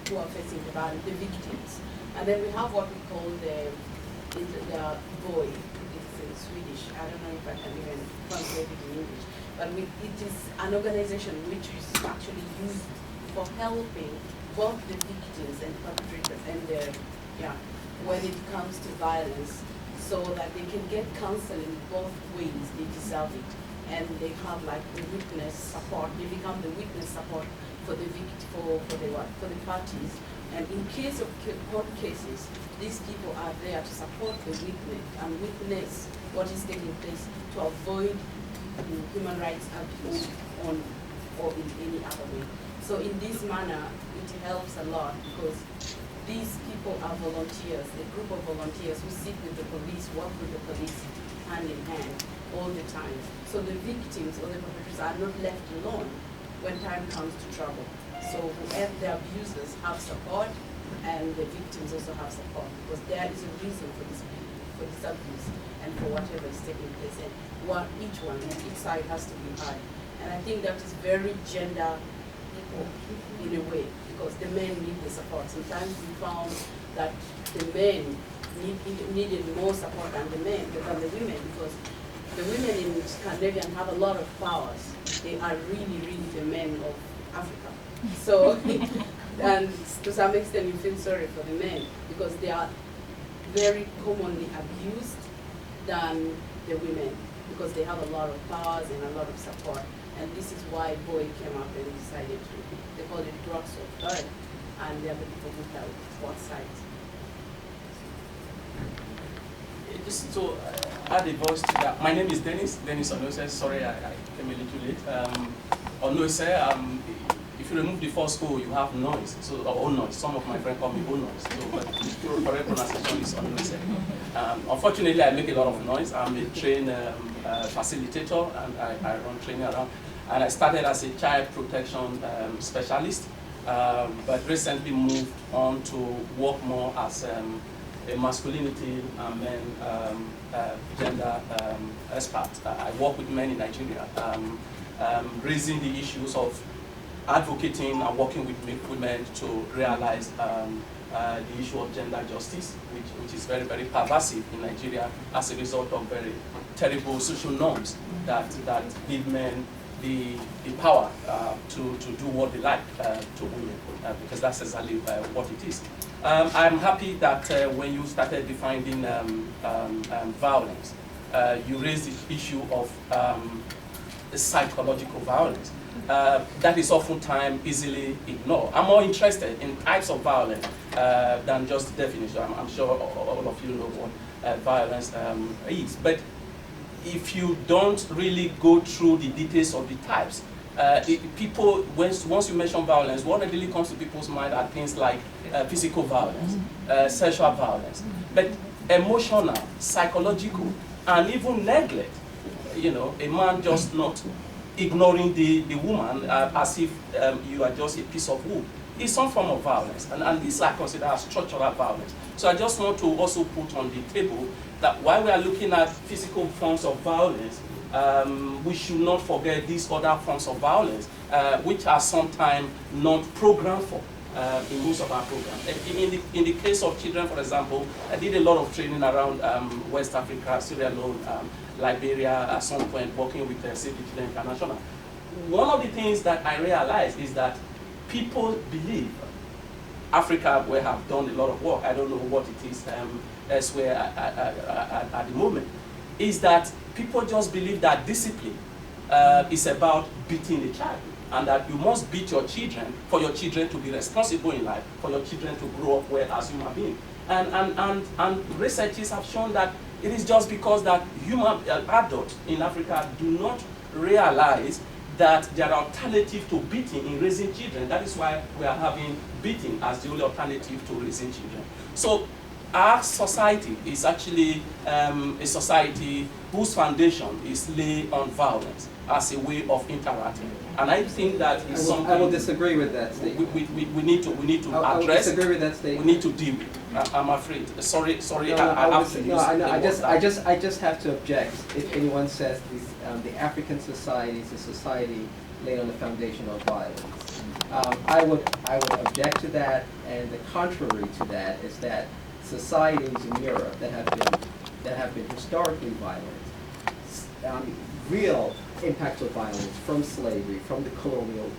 who are facing the violence, the victims. And then we have what we call the boy. It's in Swedish. I don't know if I can even translate it in English. But it is an organization which is actually used for helping both the victims and perpetrators and when it comes to violence, so that they can get counseling both ways. They deserve it, and they have like the witness support. They become the witness support for the for the parties. And in case of court cases, these people are there to support the witness and witness what is taking place to avoid human rights abuse or in any other way. So in this manner, it helps a lot because these people are volunteers, a group of volunteers who sit with the police, work with the police hand in hand all the time. So the victims or the perpetrators are not left alone when time comes to trouble. So whoever the abusers have support, and the victims also have support, because there is a reason for this abuse and for whatever is taking place. And each side has to be heard. And I think that is very gender equal in a way, because the men need the support. Sometimes we found that the men needed more support than the women, because the women in Scandinavia have a lot of powers. They are really, really the men of Africa. So, and to some extent you feel sorry for the men, because they are very commonly abused than the women, because they have a lot of powers and a lot of support. And this is why Boy came up and decided to, they call it drugs of earth, and they are the people who help both sides. Just to add a voice to that, my name is Dennis Onose. Sorry, I came a little late. Onose, if you remove the first O, you have noise. So, or noise. Some of my friends call me O noise. So, but the correct pronunciation is Onose. Unfortunately, I make a lot of noise. I'm a trained facilitator, and I run training around. And I started as a child protection specialist, but recently moved on to work more as a masculinity and men gender expert. I work with men in Nigeria, raising the issues of advocating and working with women to realize the issue of gender justice, which is very, very pervasive in Nigeria as a result of very terrible social norms that give men the power to do what they like to women, because that's exactly what it is. I'm happy that when you started defining violence, you raised the issue of psychological violence. That is oftentimes easily ignored. I'm more interested in types of violence than just the definition. I'm sure all of you know what violence is. But if you don't really go through the details of the types, people, once you mention violence, what really comes to people's mind are things like physical violence, sexual violence, but emotional, psychological, and even neglect. You know, a man just not ignoring the woman as if you are just a piece of wood is some form of violence, and these are considered as structural violence. So I just want to also put on the table that while we are looking at physical forms of violence, we should not forget these other forms of violence, which are sometimes not programmed for in most of our programs. In the case of children, for example, I did a lot of training around West Africa, Sierra Leone, Liberia at some point, working with Save the Children International. One of the things that I realized is that people believe, Africa, we have done a lot of work, I don't know what it is elsewhere at the moment, is that people just believe that discipline is about beating a child, and that you must beat your children for your children to be responsible in life, for your children to grow up well as human beings. And researchers have shown that it is just because that adults in Africa do not realize that there are alternatives to beating in raising children. That is why we are having beating as the only alternative to raising children. So our society is actually a society whose foundation is laid on violence as a way of interacting. And I think that is something I will disagree with that statement. We need to address. I will disagree with that statement. We need to deal with. I'm afraid. Sorry. I just have to object if anyone says this, the African society is a society laid on the foundation of violence. I would object to that, and the contrary to that is that societies in Europe that have been historically violent, real impacts of violence from slavery, from the colonial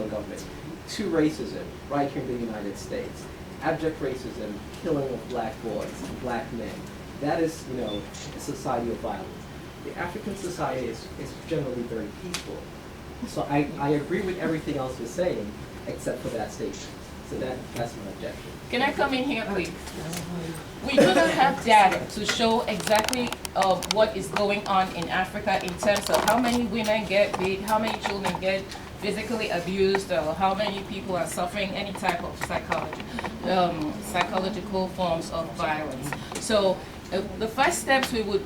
government, to racism right here in the United States, abject racism, killing of black boys, black men. That is, a society of violence. The African society is generally very peaceful. So I agree with everything else you're saying, except for that statement. So that's my objection. Can I come in here, please? We do not have data to show exactly what is going on in Africa in terms of how many women get beat, how many children get physically abused, or how many people are suffering any type of psychological forms of violence. So the first steps we would,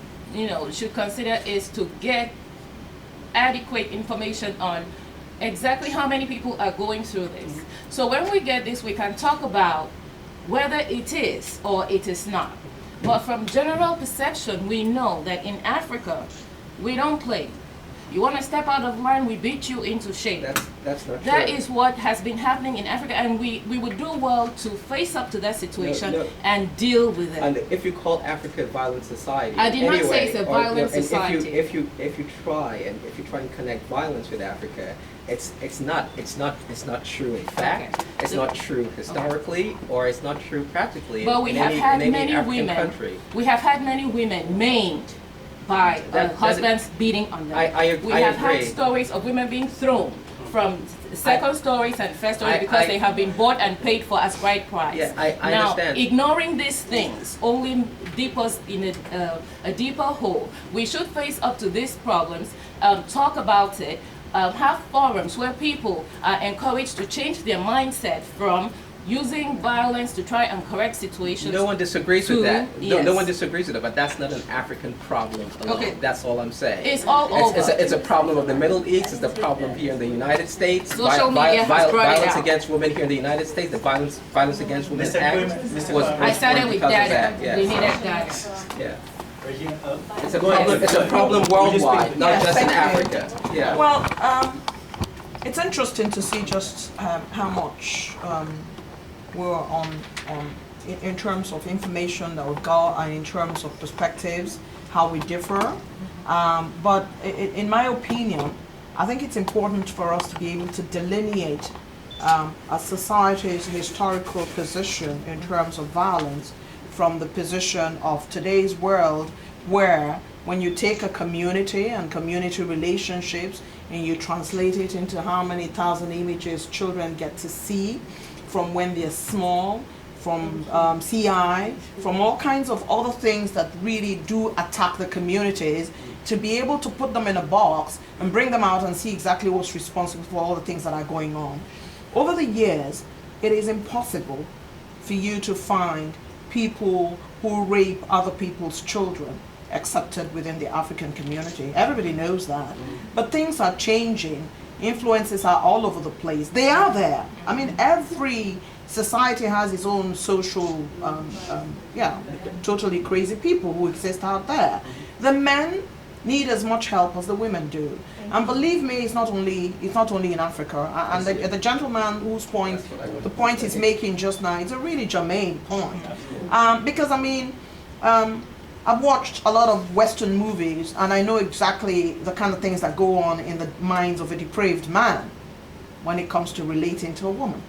should consider is to get adequate information on exactly how many people are going through this. So when we get this, we can talk about whether it is or it is not. But from general perception, we know that in Africa, we don't play. You want to step out of line, we beat you into shape. That's not true. That is what has been happening in Africa, and we would do well to face up to that situation and deal with it. And if you call Africa a violent society, I did not say it's a violent society. If you try and connect violence with Africa, it's not true in fact. Okay. It's not true historically, or it's not true practically. But we have had many women. We have had many women maimed by husbands beating on them. We have had stories of women being thrown from second stories and first stories because they have been bought and paid for as bride price. Yeah, I now, understand. Ignoring these things only dip us in a deeper hole. We should face up to these problems, talk about it, have forums where people are encouraged to change their mindset from using violence to try and correct situations. No one disagrees with that. Yes. No one disagrees with it, but that's not an African problem alone. Okay. That's all I'm saying. It's all over. It's a problem of the Middle East. It's the problem here in the United States. Social media has brought it violence out. against women here in the United States. The violence against women was I started with because of data. that, yes. We needed data. Yeah. It's a problem worldwide, not just in Africa. Yeah. Well, it's interesting to see just how much we're on in terms of information that we got and in terms of perspectives, how we differ. But in my opinion, I think it's important for us to be able to delineate a society's historical position in terms of violence from the position of today's world, where when you take a community and community relationships and you translate it into how many thousand images children get to see from when they're small, from CI, from all kinds of other things that really do attack the communities, to be able to put them in a box and bring them out and see exactly what's responsible for all the things that are going on. Over the years, it is impossible for you to find people who rape other people's children accepted within the African community. Everybody knows that. But things are changing. Influences are all over the place. They are there. I mean, every society has its own social, totally crazy people who exist out there. The men need as much help as the women do. And believe me, it's not only in Africa. And the gentleman whose the point he's making just now, it's a really germane point. Because I mean, I've watched a lot of Western movies, and I know exactly the kind of things that go on in the minds of a depraved man when it comes to relating to a woman.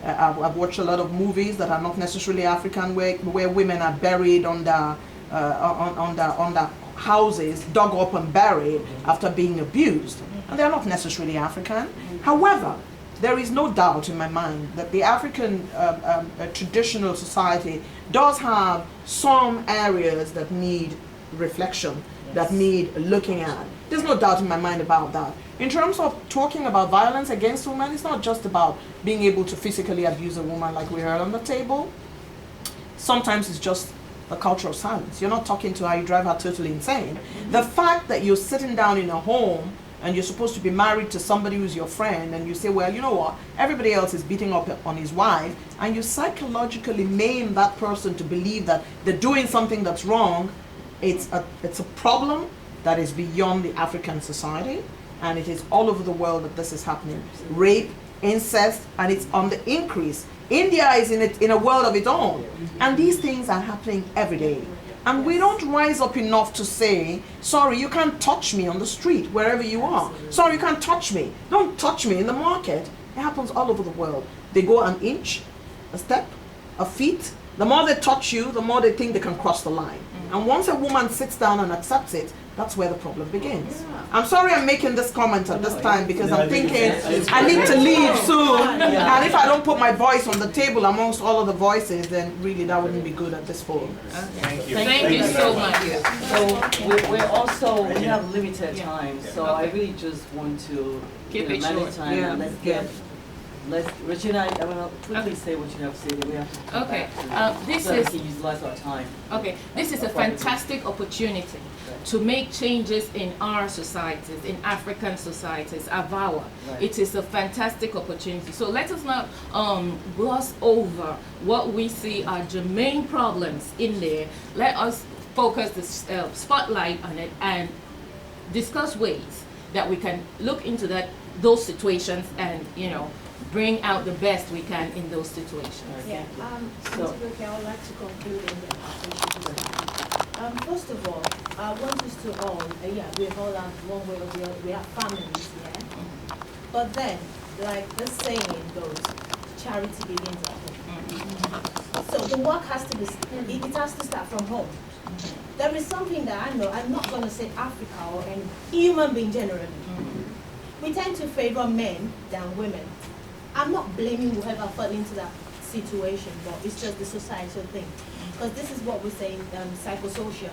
I've watched a lot of movies that are not necessarily African, where women are buried under houses, dug up and buried after being abused, and they're not necessarily African. However, there is no doubt in my mind that the African traditional society does have some areas that need reflection, that need looking at. There's no doubt in my mind about that. In terms of talking about violence against women, it's not just about being able to physically abuse a woman like we heard on the table. Sometimes it's just a culture of silence. You're not talking to her, you drive her totally insane. The fact that you're sitting down in a home and you're supposed to be married to somebody who's your friend, and you say, well, you know what, everybody else is beating up on his wife, and you psychologically maim that person to believe that they're doing something that's wrong, it's a problem that is beyond the African society, and it is all over the world that this is happening. Rape, incest, and it's on the increase. India is in a world of its own, and these things are happening every day. And we don't rise up enough to say, sorry, you can't touch me on the street, wherever you are. Sorry, you can't touch me. Don't touch me in the market. It happens all over the world. They go an inch, a step, a feet. The more they touch you, the more they think they can cross the line. And once a woman sits down and accepts it, that's where the problem begins. I'm sorry I'm making this comment at this time because I'm thinking I need to leave soon. And if I don't put my voice on the table amongst all of the voices, then really that wouldn't be good at this forum. Thank you. Thank you so much. So we're also, we have limited time, so I really just want to Keep it manage short. time Yeah. and Regina, I want to quickly say what you have said. We have to come Okay, back to this so that is- we can utilize our time. Okay, this is a fantastic opportunity to make changes in our societies, in African societies, AVAWA. Right. It is a fantastic opportunity. So let us not gloss over what we see are germane problems in there. Let us focus the spotlight on it and discuss ways that we can look into those situations and, you know, bring out the best we can in those situations. Yeah, So- okay, I would like to conclude and then after you do that. First of all, I want us to all, we all have one way or the other, we have families, yeah? But then, like the saying goes, charity begins at home. So the work has to be, it has to start from home. There is something that I know, I'm not going to say Africa or any human being generally. We tend to favor men than women. I'm not blaming whoever fell into that situation, but it's just the societal thing. Because this is what we say in psychosocial.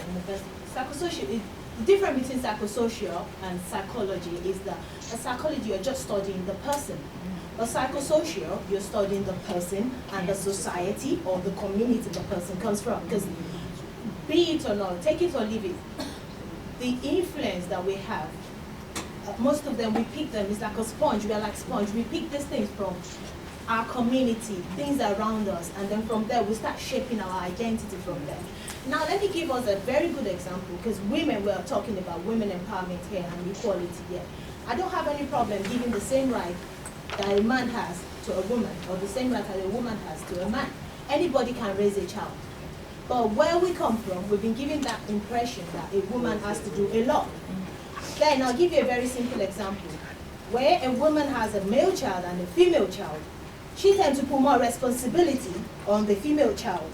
Psychosocial, the difference between psychosocial and psychology is that a psychology, you're just studying the person. But psychosocial, you're studying the person and the society or the community the person comes from. Because be it or not, take it or leave it, the influence that we have, most of them, we pick them, it's like a sponge, we are like sponge. We pick these things from our community, things around us, and then from there, we start shaping our identity from there. Now, let me give us a very good example, because women, we are talking about women empowerment here and equality here. I don't have any problem giving the same right that a man has to a woman, or the same right that a woman has to a man. Anybody can raise a child. But where we come from, we've been given that impression that a woman has to do a lot. Then I'll give you a very simple example. Where a woman has a male child and a female child, she tends to put more responsibility on the female child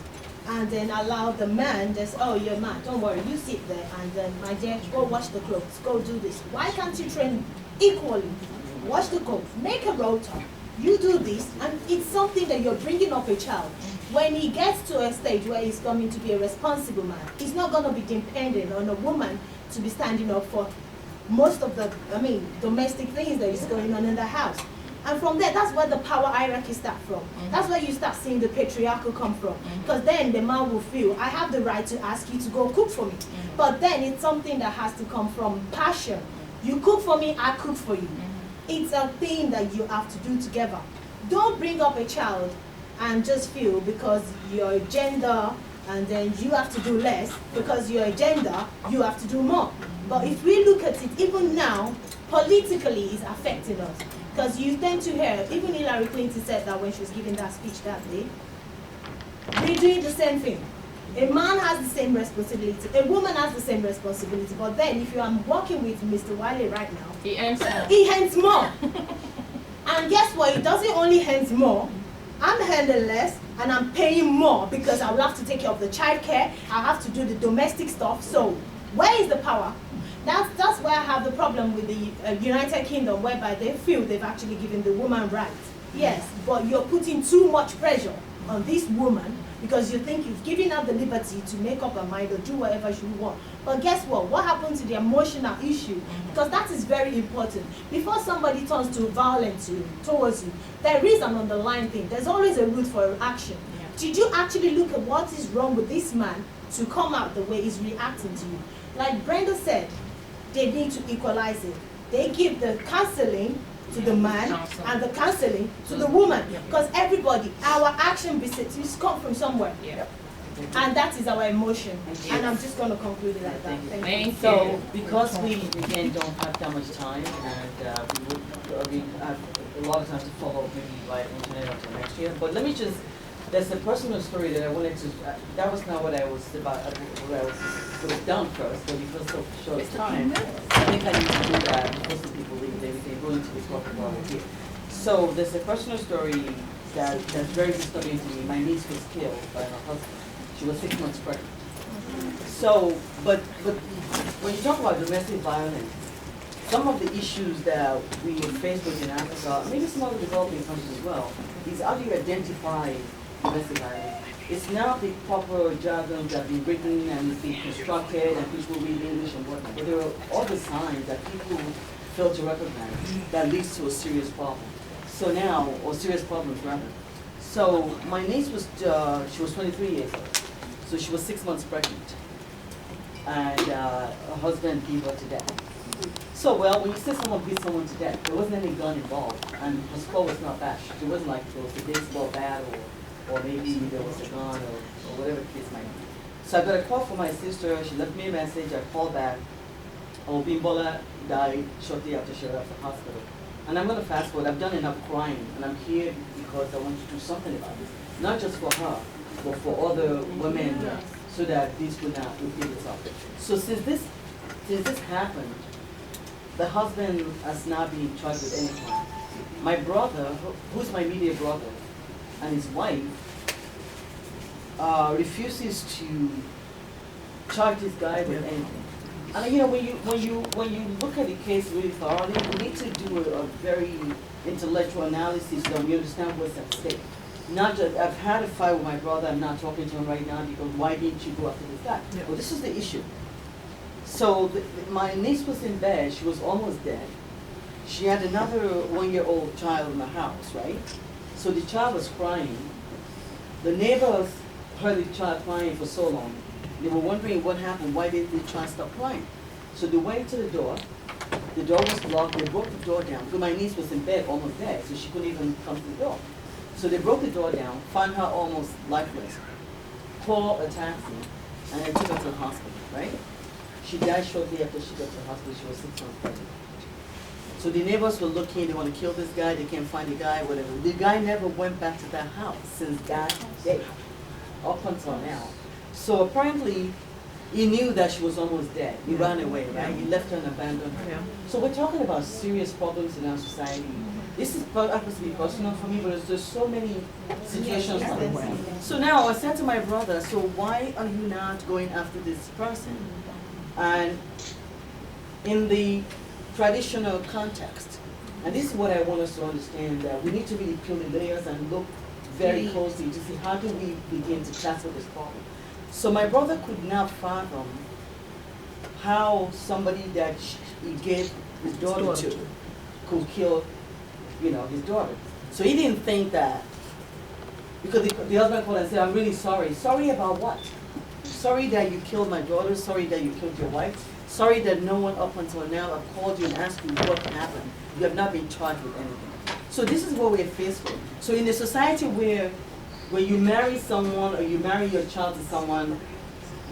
and then allow the man, just, oh, you're a man, don't worry, you sit there and then, my dear, go wash the clothes, go do this. Why can't you train equally? Wash the clothes, make a rota, you do this, and it's something that you're bringing up a child. When he gets to a stage where he's coming to be a responsible man, he's not going to be dependent on a woman to be standing up for most of the, domestic things that is going on in the house. And from there, that's where the power hierarchy starts from. That's where you start seeing the patriarchal come from. Because then the man will feel, I have the right to ask you to go cook for me. But then it's something that has to come from passion. You cook for me, I cook for you. It's a thing that you have to do together. Don't bring up a child and just feel because you're a gender and then you have to do less, because you're a gender, you have to do more. But if we look at it, even now, politically it's affecting us. Because you tend to hear, even Hillary Clinton said that when she was giving that speech that day, we're doing the same thing. A man has the same responsibility, a woman has the same responsibility, but then if you are working with Mr. Wiley right now, He earns more. he earns more. And guess what, he doesn't only earn more, I'm earning less and I'm paying more because I will have to take care of the child care, I have to do the domestic stuff. So where is the power? That's where I have the problem with the United Kingdom, whereby they feel they've actually given the woman rights. Yes, but you're putting too much pressure on this woman because you think you've given her the liberty to make up her mind or do whatever she wants. But guess what? What happens to the emotional issue? Because that is very important. Before somebody turns to violence towards you, there is an underlying thing. There's always a root for action. Did you actually look at what is wrong with this man to come out the way he's reacting to you? Like Brenda said, they need to equalize it. They give the counseling to the man and the counseling to the woman. Because everybody, our action visits come from somewhere. And that is our emotion. And I'm just going to conclude it like that. Thank you. So, because we again don't have that much time, and we have a lot of time to follow maybe by internet until next year. But let me just, there's a personal story that I wanted to, that was not what I was about, what I would have done first, but because of short time, I think I need to do that because the people leave everything going to be talking about it here. So there's a personal story that's very disturbing to me. My niece was killed by her husband. She was 6 months pregnant. So, but when you talk about domestic violence, some of the issues that we face with in Africa, maybe some of the developing countries as well, is how do you identify domestic violence? It's now the proper jargon that have been written and it's been constructed and people read English and whatnot. But there are other signs that people fail to recognize that leads to a serious problem. So now, or serious problems rather. So my niece was, she was 23 years old. So she was 6 months pregnant. And her husband beat her to death. So, well, when you say someone beat someone to death, there wasn't any gun involved, and her score was not bad. It wasn't like there was a baseball bat, or maybe there was a gun, or whatever the case might be. So I got a call from my sister. She left me a message. I called back. Bimbola died shortly after she left the hospital. And I'm going to fast forward. I've done enough crying, and I'm here because I want to do something about this. Not just for her, but for other women, so that this would not repeat itself. So since this happened, the husband has not been charged with anything. My brother, who's my immediate brother, and his wife, refuses to charge this guy with anything. And you know, when you look at the case really thoroughly, we need to do a very intellectual analysis so that we understand what's at stake. Not just, I've had a fight with my brother, I'm not talking to him right now because why didn't you go after this guy? Yeah. Well, this is the issue. So my niece was in bed, she was almost dead. She had another 1-year-old child in the house, right? So the child was crying. The neighbors heard the child crying for so long. They were wondering what happened, why didn't the child stop crying? So they went to the door was locked, they broke the door down. Because my niece was in bed, almost dead, so she couldn't even come to the door. So they broke the door down, found her almost lifeless, called a taxi, and they took her to the hospital, right? She died shortly after she got to the hospital. She was 6 months pregnant. So the neighbors were looking, they want to kill this guy, they can't find the guy, whatever. The guy never went back to that house since that day, up until now. So apparently, he knew that she was almost dead. He ran away, right? He left her and abandoned her. Yeah. So we're talking about serious problems in our society. This is happens to be personal for me, but there's so many situations like that. So now I said to my brother, so why are you not going after this person? And in the traditional context, and this is what I want us to understand, that we need to really peel the layers and look very closely to see how do we begin to tackle this problem. So my brother could not fathom how somebody that he gave his daughter to could kill, you know, his daughter. So he didn't think that, because the husband called and said, I'm really sorry. Sorry about what? Sorry that you killed my daughter, sorry that you killed your wife, sorry that no one up until now have called you and asked you what happened. You have not been charged with anything. So this is what we're faced with. So in a society where you marry someone or you marry your child to someone,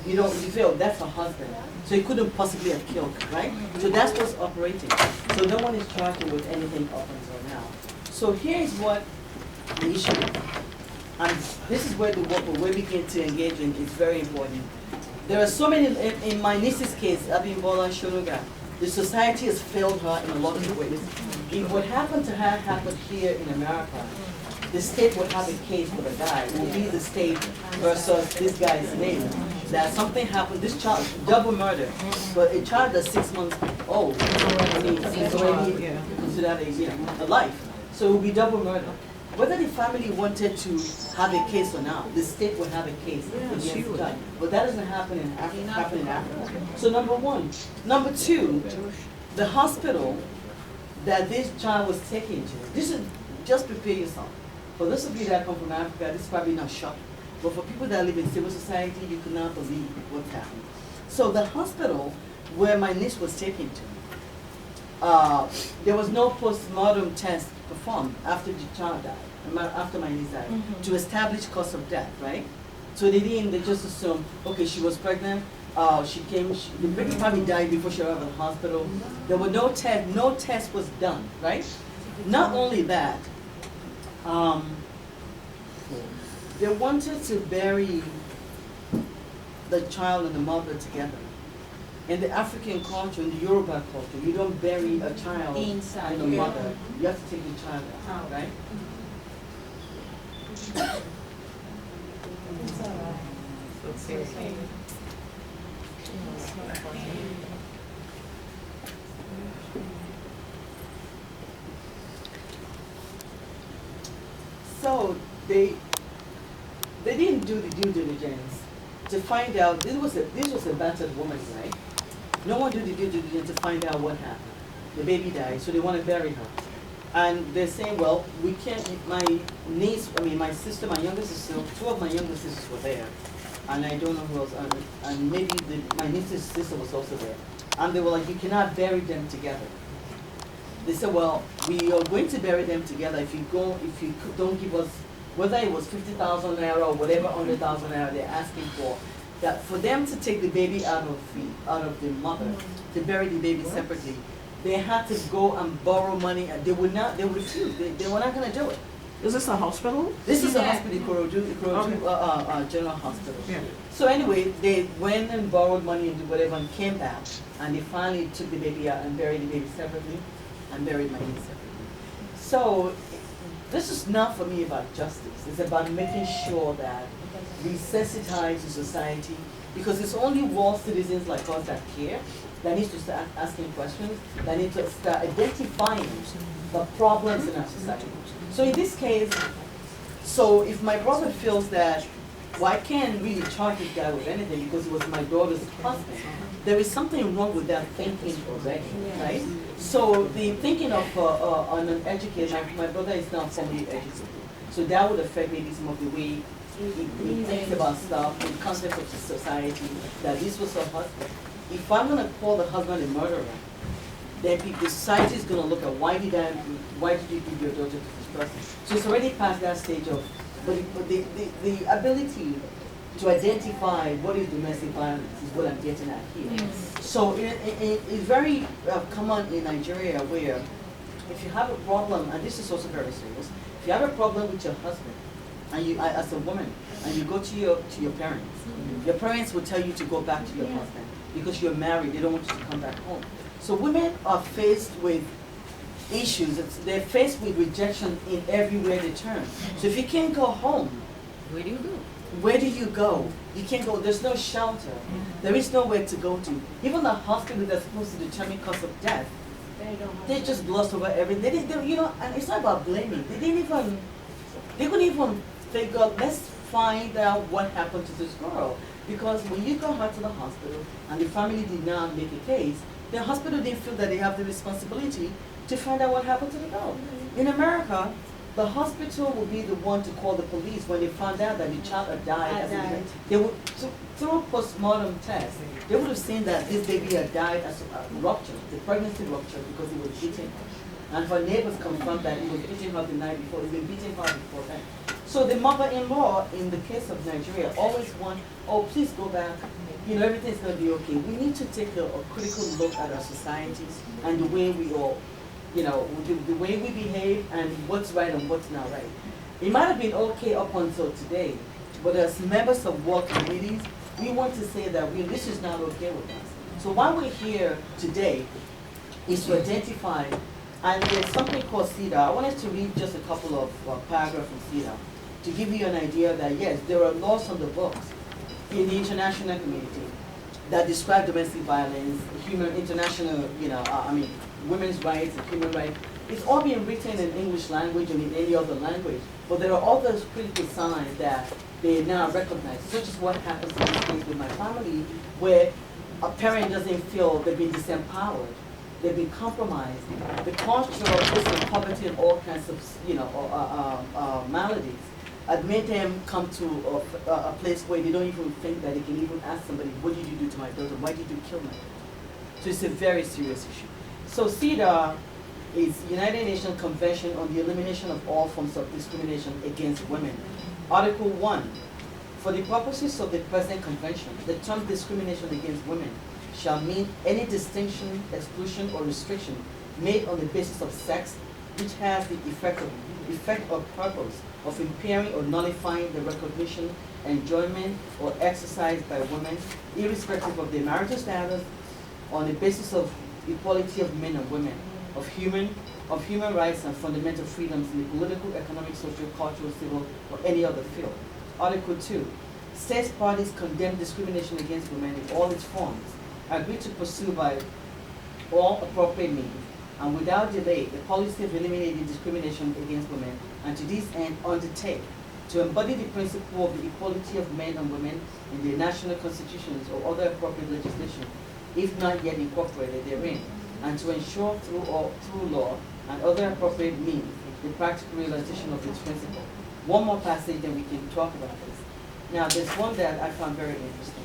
you feel that's her husband. So he couldn't possibly have killed her, right? So that's what's operating. So no one is charged with anything up until now. So here is what the issue is. And this is where the work we begin to engage in is very important. There are so many, in my niece's case, Abimbola Shonuga, the society has failed her in a lot of ways. If what happened to her happened here in America, the state would have a case for the guy. It will be the state versus this guy's name. That something happened, this child, double murder, but a child that's 6 months old, it's already considered a life. So it will be double murder. Whether the family wanted to have a case or not, the state would have a case against the child. But that doesn't happen in Africa. So number one. Number two, the hospital that this child was taken to, this is, just prepare yourself. For those of you that come from Africa, this is probably not shocking. But for people that live in civil society, you could not believe what's happening. So the hospital where my niece was taken to, there was no post-mortem test performed after the child died, after my niece died, to establish cause of death, right? So they just assumed, okay, she was pregnant, the baby probably died before she arrived at the hospital. There were no test was done, right? Not only that, they wanted to bury the child and the mother together. In the African culture, in the Yoruba culture, you don't bury a child Inside, and the yeah. mother. You have to take the child out, right? It's all right. It's okay. So they didn't do the due diligence to find out this was a battered woman, right? No one did the due diligence to find out what happened. The baby died, so they want to bury her. And they're saying, well, we can't. My niece, my sister, my younger sister, two of my younger sisters were there, and I don't know who else. And maybe my niece's sister was also there. And they were like, you cannot bury them together. They said, well, we are going to bury them together if you don't give us, whether it was 50,000 naira or whatever 100,000 naira they're asking for, that for them to take the baby out of the mother, to bury the baby separately, they had to go and borrow money, and they would refuse. They were not going to do it. Is this a hospital? This is a hospital, Ikorodu General Hospital. Yeah. So anyway, they went and borrowed money and did whatever and came back, and they finally took the baby out and buried the baby separately, and buried my niece separately. So this is not for me about justice. It's about making sure that we sensitize the society, because it's only world citizens like us that care, that need to start asking questions, that need to start identifying the problems in our society. So in this case, so if my brother feels that, well, I can't really charge this guy with anything because he was my daughter's husband, there is something wrong with that thinking already, right? So the thinking of an educator, my brother is not formally educated, so that would affect maybe some of the way he thinks about stuff in the context of the society, that this was her husband. If I'm going to call the husband a murderer, then the society is going to look at why did you give your daughter to this person? So it's already past that stage of, but the ability to identify what is domestic violence is what I'm getting at here. Yes. So it's very common in Nigeria where if you have a problem, and this is also very serious, if you have a problem with your husband, and you, as a woman, and you go to your parents will tell you to go back to your husband because you're married, they don't want you to come back home. So women are faced with issues, they're faced with rejection in every way they turn. So if you can't go home, Where do you go? where do you go? You can't go, there's no shelter. There is nowhere to go to. Even the hospital that's supposed to determine cause of death, they just glossed over everything. And it's not about blaming. They couldn't even figure, let's find out what happened to this girl. Because when you got her to the hospital and the family did not make a case, the hospital didn't feel that they have the responsibility to find out what happened to the girl. In America, the hospital would be the one to call the police when they found out that the child had died. They would, through post-mortem tests, they would have seen that this baby had died as a rupture, the pregnancy rupture, because he was beating her. And her neighbors confirmed that he was beating her the night before, he'd been beating her before that. So the mother-in-law, in the case of Nigeria, always want, oh, please go back, everything's going to be okay. We need to take a critical look at our societies and the way we all, the way we behave and what's right and what's not right. It might have been okay up until today, but as members of work committees, we want to say that this is not okay with us. So why we're here today is to identify, and there's something called CEDA. I wanted to read just a couple of paragraphs from CEDA to give you an idea that yes, there are laws on the books in the international community that describe domestic violence, women's rights and human rights. It's all being written in English language and in any other language, but there are other critical signs that they now recognize, such as what happens in this case with my family, where a parent doesn't feel they've been disempowered, they've been compromised. The culture of this and poverty and all kinds of maladies had made them come to a place where they don't even think that they can even ask somebody, what did you do to my daughter? Why did you kill my daughter? So it's a very serious issue. So CEDA is United Nations Convention on the Elimination of All Forms of Discrimination Against Women. Article 1, for the purposes of the present convention, the term discrimination against women shall mean any distinction, exclusion, or restriction made on the basis of sex, which has the effect or purpose of impairing or nullifying the recognition, enjoyment, or exercise by women, irrespective of their marital status, on the basis of equality of men and women, of human rights and fundamental freedoms in the political, economic, social, cultural, civil, or any other field. Article 2. States parties condemn discrimination against women in all its forms, agree to pursue by all appropriate means, and without delay, the policy of eliminating discrimination against women, and to this end undertake to embody the principle of the equality of men and women in their national constitutions or other appropriate legislation, if not yet incorporated therein, and to ensure through law and other appropriate means the practical realization of its principle. One more passage, then we can talk about this. Now, there's one that I found very interesting.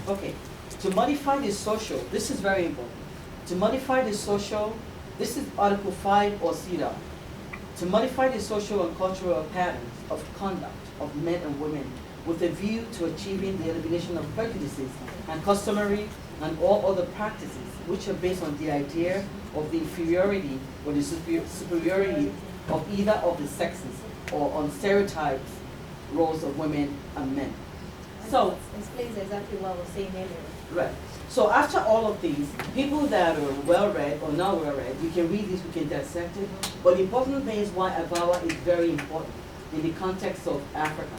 Okay, to modify the social, this is very important. To modify the social, this is Article 5 or CEDAW. To modify the social and cultural patterns of conduct of men and women with a view to achieving the elimination of prejudices and customary and all other practices which are based on the idea of the inferiority or the superiority of either of the sexes or on stereotypes, roles of women and men. So, explains exactly what I was saying earlier. right. So after all of these, people that are well-read or not well-read, you can read this, we can dissect it. But the important thing is why AVAWA is very important in the context of Africa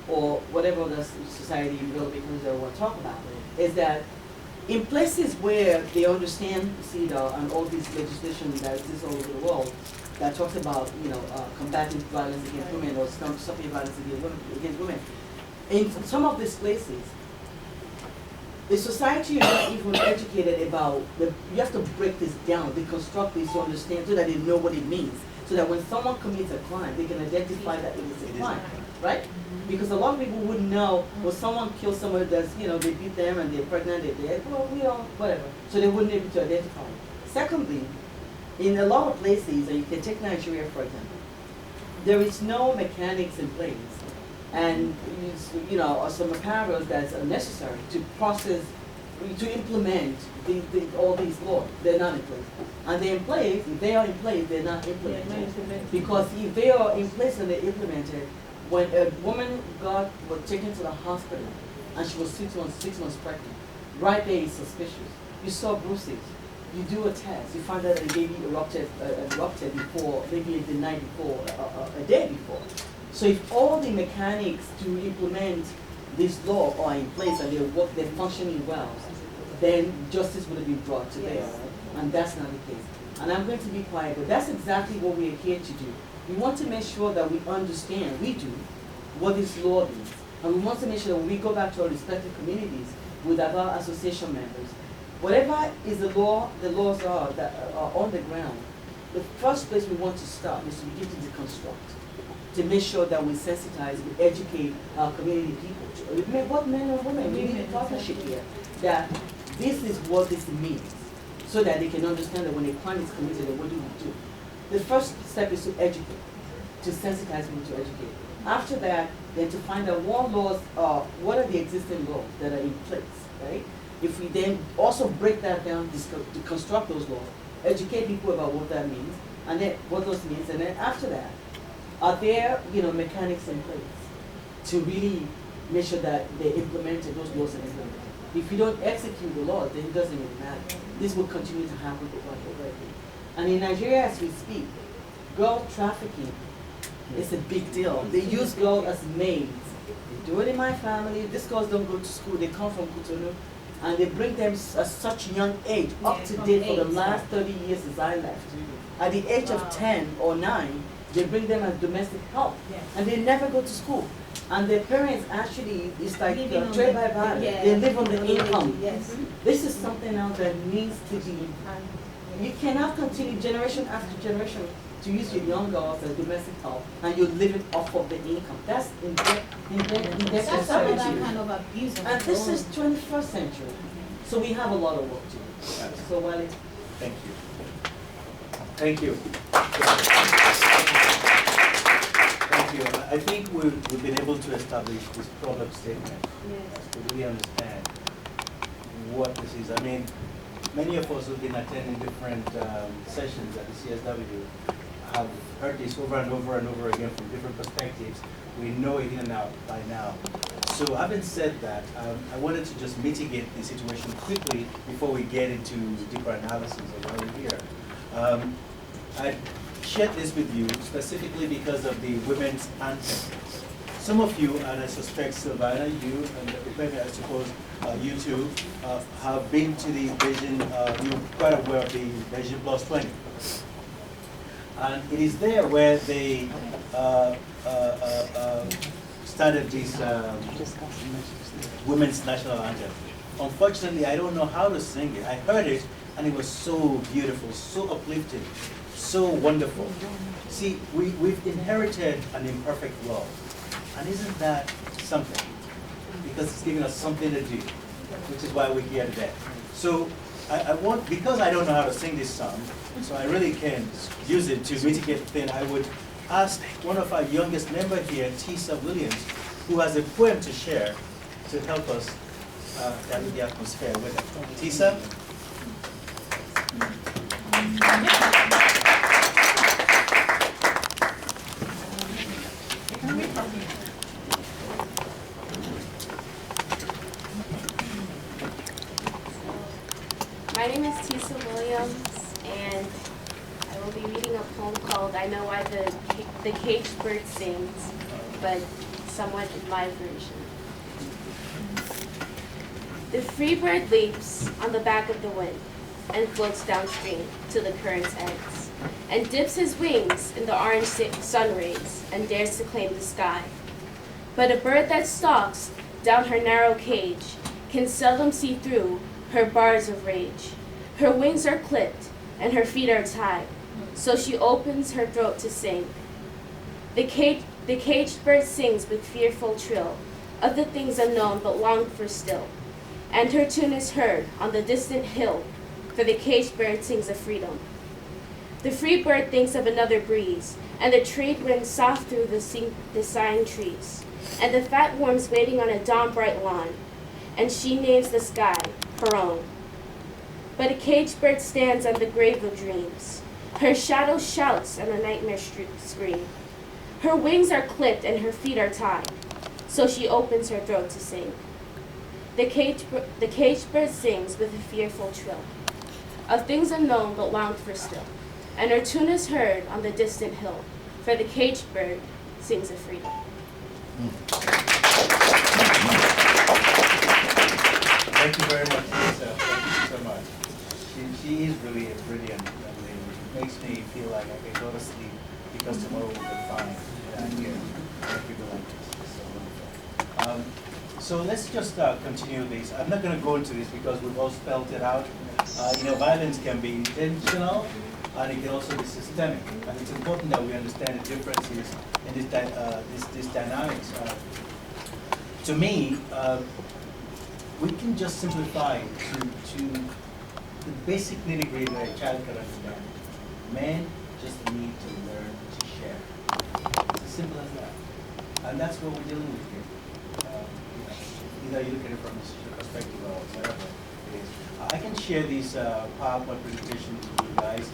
or whatever other society developing countries that we want to talk about, is that in places where they understand CEDAW and all this legislation that exists all over the world that talks about, combating violence against women or stopping violence against women, in some of these places, the society is not even educated about, you have to break this down, deconstruct this to understand so that they know what it means. So that when someone commits a crime, they can identify that it is a crime, right? Because a lot of people wouldn't know, well, someone kills somebody that's, they beat them and they're pregnant, they're dead, well, whatever. So they wouldn't be able to identify it. Secondly, in a lot of places, and you can take Nigeria for example, there is no mechanics in place. And some apparatus that's necessary to process, to implement all these laws. They're not in place. And they're in place, if they are in place, they're not implemented. Because if they are in place and they're implemented, when a woman was taken to the hospital and she was 6 months pregnant, right there is suspicious. You saw bruises. You do a test, you find out that the baby erupted before, maybe the night before, a day before. So if all the mechanics to implement this law are in place and they're functioning well, then justice would have been brought to bear, and that's not the case. And I'm going to be quiet, but that's exactly what we are here to do. We want to make sure that we understand, what this law means. And we want to make sure that when we go back to our respective communities with our association members, whatever is the laws are that are on the ground, the first place we want to start is to begin to deconstruct, to make sure that we sensitize, we educate our community people, both men and women. We need a partnership here, that this is what this means, so that they can understand that when a crime is committed, what do we do? The first step is to educate, to sensitize people to educate. After that, then to find out what are the existing laws that are in place, right? If we then also break that down, deconstruct those laws, educate people about what that means, and then what those means, and then after that, are there, mechanics in place to really make sure that they implemented those laws and implemented? If you don't execute the laws, then it doesn't really matter. This will continue to happen over again. And in Nigeria, as we speak, girl trafficking is a big deal. They use girls as maids. They do it in my family. These girls don't go to school. They come from Cotonou, and they bring them at such a young age, up to date for the last 30 years since I left. At the age of 10 or 9, they bring them as domestic help, and they never go to school. And their parents actually, it's like trade by barter. They live on the income. Yes. This is something else that needs to be. You cannot continue generation after generation to use your young girls as domestic help, and you're living off of the income. That's That's another kind of abuse. And this is 21st century. So we have a lot of work to do. So Wale. Thank you. Thank you. Thank you. I think we've been able to establish this problem statement to really understand what this is. I mean, many of us who've been attending different sessions at the CSW have heard this over and over and over again from different perspectives. We know it in and out by now. So having said that, I wanted to just mitigate the situation quickly before we get into deeper analysis of why we're here. I shared this with you specifically because of the women's anthem. Some of you, and I suspect Sylvana, you, and maybe I suppose you too, have been to the Beijing, you're quite aware of the Beijing Plus 20. And it is there where they started this women's national anthem. Unfortunately, I don't know how to sing it. I heard it, and it was so beautiful, so uplifting, so wonderful. See, we've inherited an imperfect world. And isn't that something? Because it's giving us something to do, which is why we're here today. So I want, because I don't know how to sing this song, so I really can use it to mitigate the thing, I would ask one of our youngest member here, Tisa Williams, who has a poem to share to help us carry the atmosphere with it. Tisa? My name is Tisa Williams, and I will be reading a poem called I Know Why the Caged Bird Sings, but somewhat in my version. The free bird leaps on the back of the wind and floats downstream to the current's ends, and dips his wings in the orange sun rays and dares to claim the sky. But a bird that stalks down her narrow cage can seldom see through her bars of rage. Her wings are clipped and her feet are tied, so she opens her throat to sing. The caged bird sings with fearful trill of the things unknown but longed for still, and her tune is heard on the distant hill, for the caged bird sings of freedom. The free bird thinks of another breeze, and the trade winds soft through the sighing trees, and the fat worms waiting on a dawn-bright lawn, and she names the sky her own. But a caged bird stands on the grave of dreams. Her shadow shouts and a nightmare scream. Her wings are clipped and her feet are tied, so she opens her throat to sing. The caged bird sings with a fearful trill of things unknown but longed for still, and her tune is heard on the distant hill, for the caged bird sings of freedom. Thank you very much, Lisa. Thank you so much. She is really a brilliant lady. It makes me feel like I can go to sleep because tomorrow will be fine. And here, people like this. It's so wonderful. So let's just continue this. I'm not going to go into this because we've all spelled it out. Violence can be intentional, and it can also be systemic. And it's important that we understand the differences in this dynamics. To me, we can just simplify to the basic nitty-gritty that a child can understand. Men just need to learn to share. It's as simple as that. And that's what we're dealing with here. Either you look at it from a perspective or whatever it is. I can share this PowerPoint presentation with you guys.